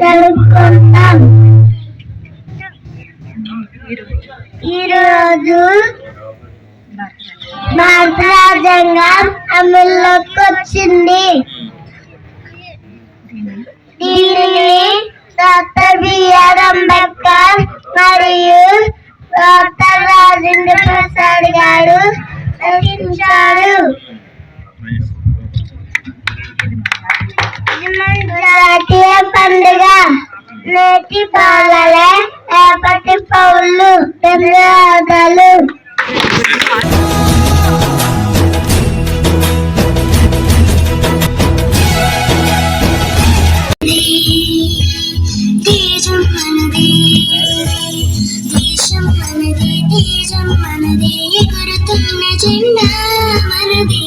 జరుపుకుంటాం. ఈరోజు భారత రాజ్యాంగం అమల్లోకి వచ్చింది. దీనిని డాక్టర్ బిఆర్ అంబేద్కర్ మరియు డాక్టర్ రాజేంద్ర ప్రసాద్ గారు రచించారు. జాతీయ పండుగ. నేటి బాలలే రేపటి పౌరులు. ధన్యవాదాలు. దేశం మనది, దేశం మనది, దేశం మనది, ఎగురుతున్న జెండా మనది.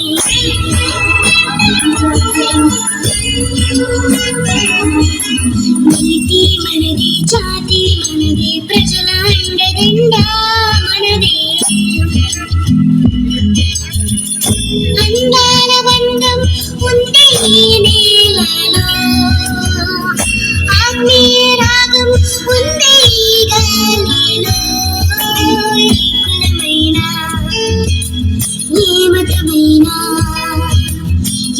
నీతి మనది, జాతి మనది, ప్రజల అండదండా మనది. అందాల బంధం ఉంటే ఈ నేలలో, ఆత్మీయ రాగం ఉందే ఈ గాలిలో. ఏ కులమైనా, ఏ మతమైనా,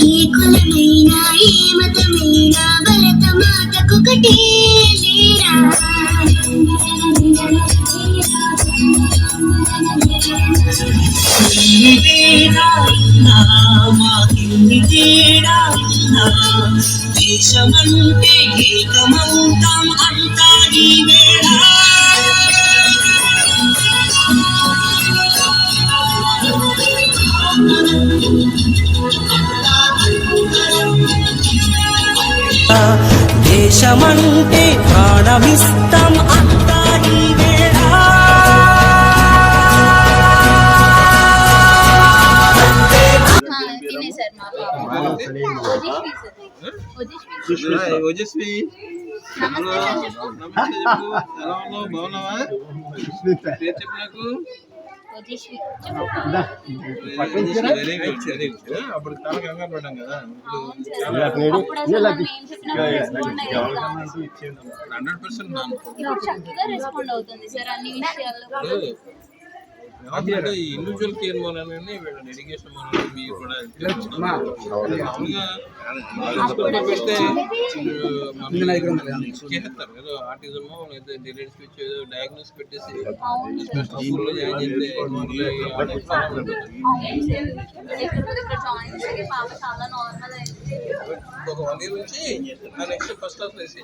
ఏ కులమైనా, ఏ మతమైనా, భరత మాతకొకటే లేరా. దేశమంటే ఏకమౌతాం అంతా ఈ వేళ. దేశమంటే ప్రాణమిస్తాం అంతా ఈ వేళ. ఓజస్వి బాగున్నావా? పేరు చెప్పు నాకు. Very good, very good. అప్పుడు చాలా కంగారు పడ్డాం కదా. 100% ఇండివిజువల్ కేర్ మూలనే వీళ్ళని ఎడ్యుకేషన్ మూలన మీరు కూడా పెడితే చేస్తారు కదా. ఆర్టిజమో లేదా డిలేడ్ స్పీచ్ ఏదో డయాగ్నోస్ పెట్టేసి స్కూల్లో జాయిన్ చేస్తే ఒక 1 year నుంచి నెక్స్ట్ ఫస్ట్ క్లాస్ వేసి